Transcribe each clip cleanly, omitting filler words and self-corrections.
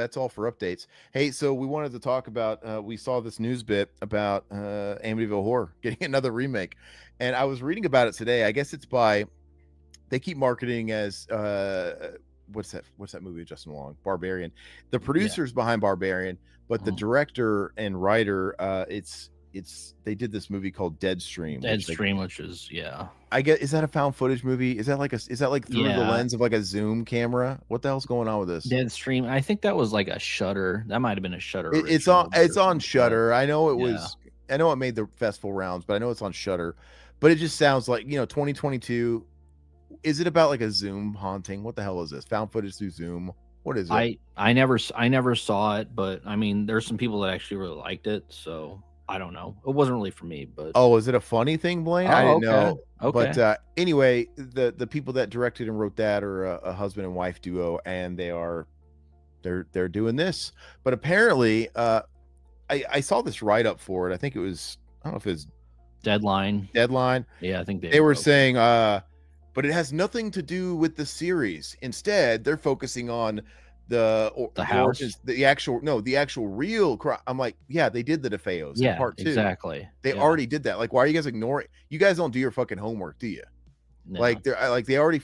that's all for updates. Hey, so we wanted to talk about. We saw this news bit about Amityville Horror getting another remake, and I was reading about it today. I guess it's by. They keep marketing as what's that movie with Justin Long? Barbarian. The Yeah. producers behind Barbarian, but the director and writer, it's they did this movie called Deadstream, which Deadstream, which is I get. Is that a found footage movie? Is that like through the lens of like a zoom camera? What the hell's going on with this? Deadstream. I think that was like a Shutter. That might have been a Shutter It's original on version, but Shutter. I know it yeah. was. I know it made the festival rounds, but I know it's on Shutter. But it just sounds like 2022. Is it about like a Zoom haunting? What the hell is this? Found footage through Zoom? What is it? I never saw it, but I mean, there's some people that actually really liked it, so I don't know. It wasn't really for me, but Oh, is it a funny thing, Blaine? I oh, didn't know. okay. But anyway, the people that directed and wrote that are a husband and wife duo, and they're doing this. But apparently, I saw this write up for it. I think it was, I don't know if it was Deadline. Yeah, I think they were saying but it has nothing to do with the series. Instead, they're focusing on the house, the actual real crime. I'm like, yeah, they did the DeFeos in part 2. Exactly. They already did that. Like, why are you guys ignoring? You guys don't do your fucking homework, do you? No. Like they already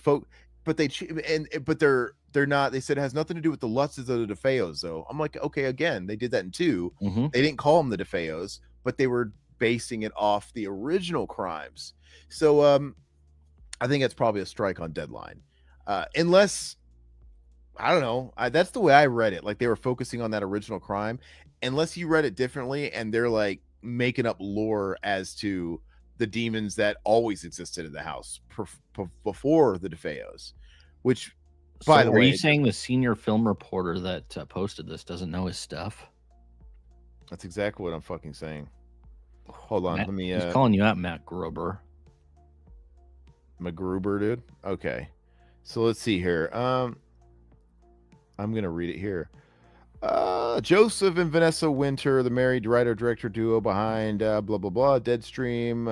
but they're not. They said it has nothing to do with the lusts of the DeFeos, though. I'm like, okay, again, they did that in 2. Mm-hmm. They didn't call them the DeFeos, but they were basing it off the original crimes. So I think that's probably a strike on Deadline, unless I don't know. That's the way I read it. Like they were focusing on that original crime, unless you read it differently, and they're like making up lore as to the demons that always existed in the house before the DeFeos. Which, by the way, are you saying the senior film reporter that posted this doesn't know his stuff? That's exactly what I'm fucking saying. Hold on, let me. He's calling you out, Matt Gruber. McGruber, dude. Okay, so let's see here. I'm gonna read it here. Joseph and Vanessa Winter, the married writer-director duo behind blah blah blah, Deadstream.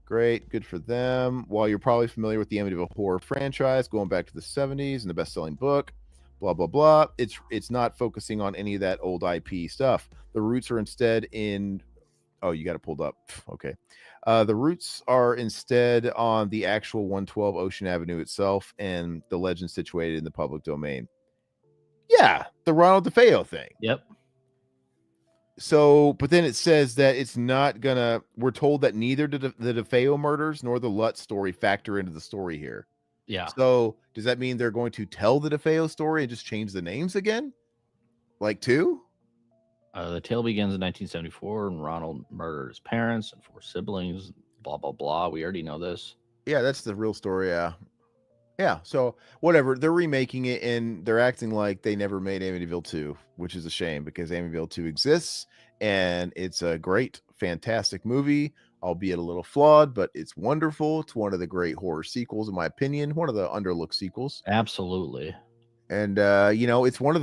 Great, good for them. While you're probably familiar with the Amityville Horror franchise, going back to the 70s and the best-selling book, blah blah blah. It's not focusing on any of that old IP stuff. The roots are instead in. Oh, you got it pulled up. Okay. The roots are instead on the actual 112 Ocean Avenue itself and the legend situated in the public domain. Yeah, the Ronald DeFeo thing. Yep. So, but then it says that it's not gonna. We're told that neither did the DeFeo murders nor the Lutz story factor into the story here. Yeah. So, does that mean they're going to tell the DeFeo story and just change the names again? Like 2? The tale begins in 1974, and Ronald murdered his parents and 4 siblings. Blah blah blah. We already know this. Yeah, that's the real story. Yeah. So whatever, they're remaking it, and they're acting like they never made Amityville 2, which is a shame because Amityville 2 exists, and it's a great, fantastic movie, albeit a little flawed, but it's wonderful. It's one of the great horror sequels, in my opinion. One of the underlooked sequels. Absolutely. And it's one of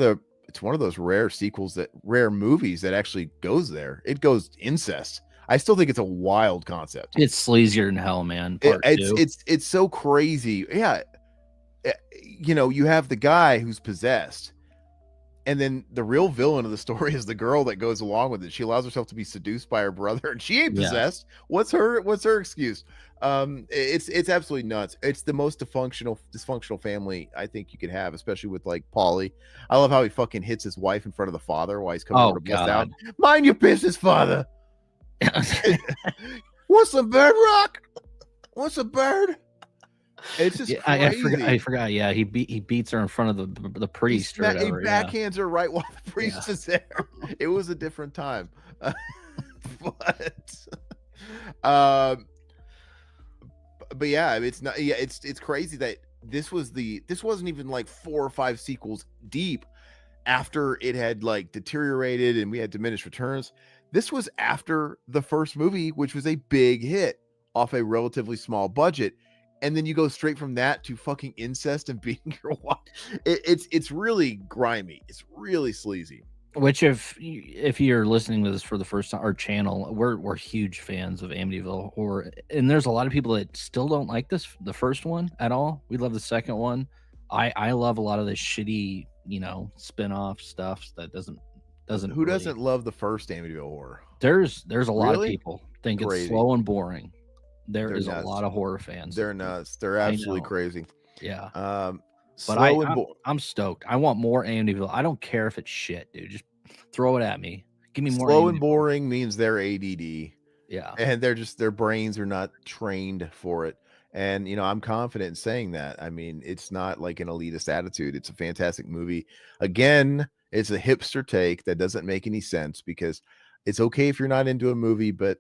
those rare movies that actually goes there. It goes incest. I still think it's a wild concept. It's sleazier than hell, man. It's so crazy. Yeah. You have the guy who's possessed, and then the real villain of the story is the girl that goes along with it. She allows herself to be seduced by her brother, and she ain't possessed. Yeah. What's her excuse? It's absolutely nuts. It's the most dysfunctional family I think you could have, especially with like Paulie. I love how he fucking hits his wife in front of the father while he's coming over to bust out. Mind your business, father. What's a bird rock? What's a bird? It's just crazy. I forgot. Yeah, he beats her in front of the priest. He backhands her right while the priest is there. It was a different time, but yeah, it's not. Yeah, it's crazy that this wasn't even like 4 or 5 sequels deep after it had like deteriorated and we had diminished returns. This was after the first movie, which was a big hit off a relatively small budget. And then you go straight from that to fucking incest and beating your wife. It's really grimy. It's really sleazy. Which, if you're listening to this for the first time, our channel, we're huge fans of Amityville Horror, and there's a lot of people that still don't like the first one at all. We love the second one. I love a lot of the shitty spin-off stuff that doesn't Who really. doesn't love the first Amityville Horror? There's a lot of Really? people think it's Crazy. slow and boring. There They're is a nuts. lot of horror fans. They're nuts. They're I absolutely know. crazy. Yeah. But Slow and I'm stoked. I want more Amityville. I don't care if it's shit, dude. Just throw it at me. Give me more slow and Amityville. boring means they're ADD. Yeah. And their brains are not trained for it. And I'm confident in saying that. I mean, it's not like an elitist attitude. It's a fantastic movie. Again, it's a hipster take that doesn't make any sense, because it's okay if you're not into a movie, but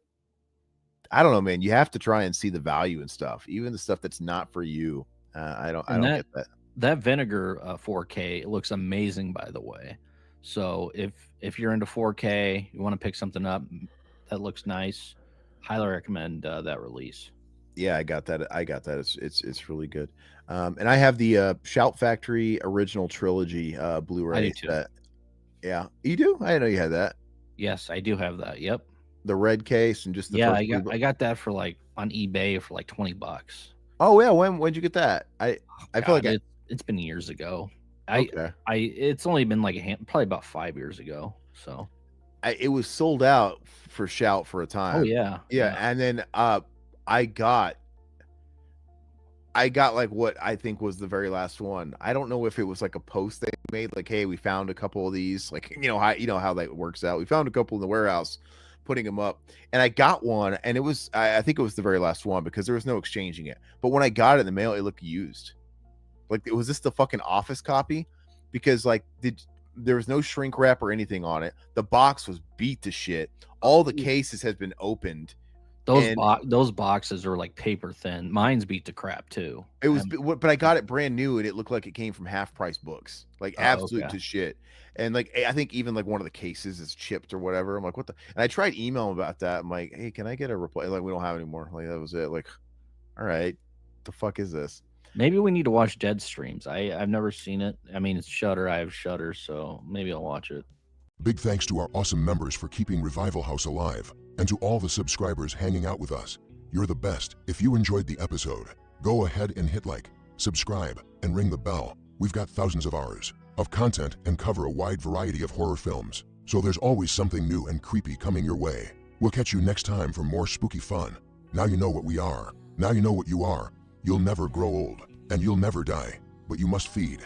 I don't know, man. You have to try and see the value in stuff, even the stuff that's not for you. I don't get that. That Vinegar 4K, it looks amazing, by the way. So if you're into 4K, you want to pick something up that looks nice, highly recommend that release. Yeah, I got that. It's really good. And I have the Shout Factory original trilogy Blu-ray. I do too. Yeah, you do? I didn't know you had that. Yes, I do have that. Yep. The red case and just the Yeah, first I got that for like on eBay for like $20. Oh yeah, when'd you get that? I feel like it's been years ago. okay. It's only been like probably about 5 years ago. So It was sold out for Shout for a time. oh yeah. And then I got like what I think was the very last one. I don't know if it was like a post they made, like, hey, we found a couple of these, like, how that works out. We found a couple in the warehouse, putting them up, and I got one, and it was I think it was the very last one, because there was no exchanging it. But when I got it in the mail, it looked used. Like, was this the fucking office copy? Because like there was no shrink wrap or anything on it. The box was beat to shit. All the cases has been opened. Those boxes are like paper thin. Mine's beat to crap too. It was, but I got it brand new, and it looked like it came from half price books, like absolute to shit. And like, I think even like one of the cases is chipped or whatever. I'm like, what the? And I tried emailing about that. I'm like, hey, can I get a reply? Like, we don't have any more. Like, that was it. Like, all right, the fuck is this? Maybe we need to watch Dead Streams. I've never seen it. I mean, it's Shudder. I have Shudder, so maybe I'll watch it. Big thanks to our awesome members for keeping Revival House alive, and to all the subscribers hanging out with us. You're the best. If you enjoyed the episode, go ahead and hit like, subscribe, and ring the bell. We've got thousands of hours of content and cover a wide variety of horror films, so there's always something new and creepy coming your way. We'll catch you next time for more spooky fun. Now you know what we are. Now you know what you are. You'll never grow old, and you'll never die, but you must feed.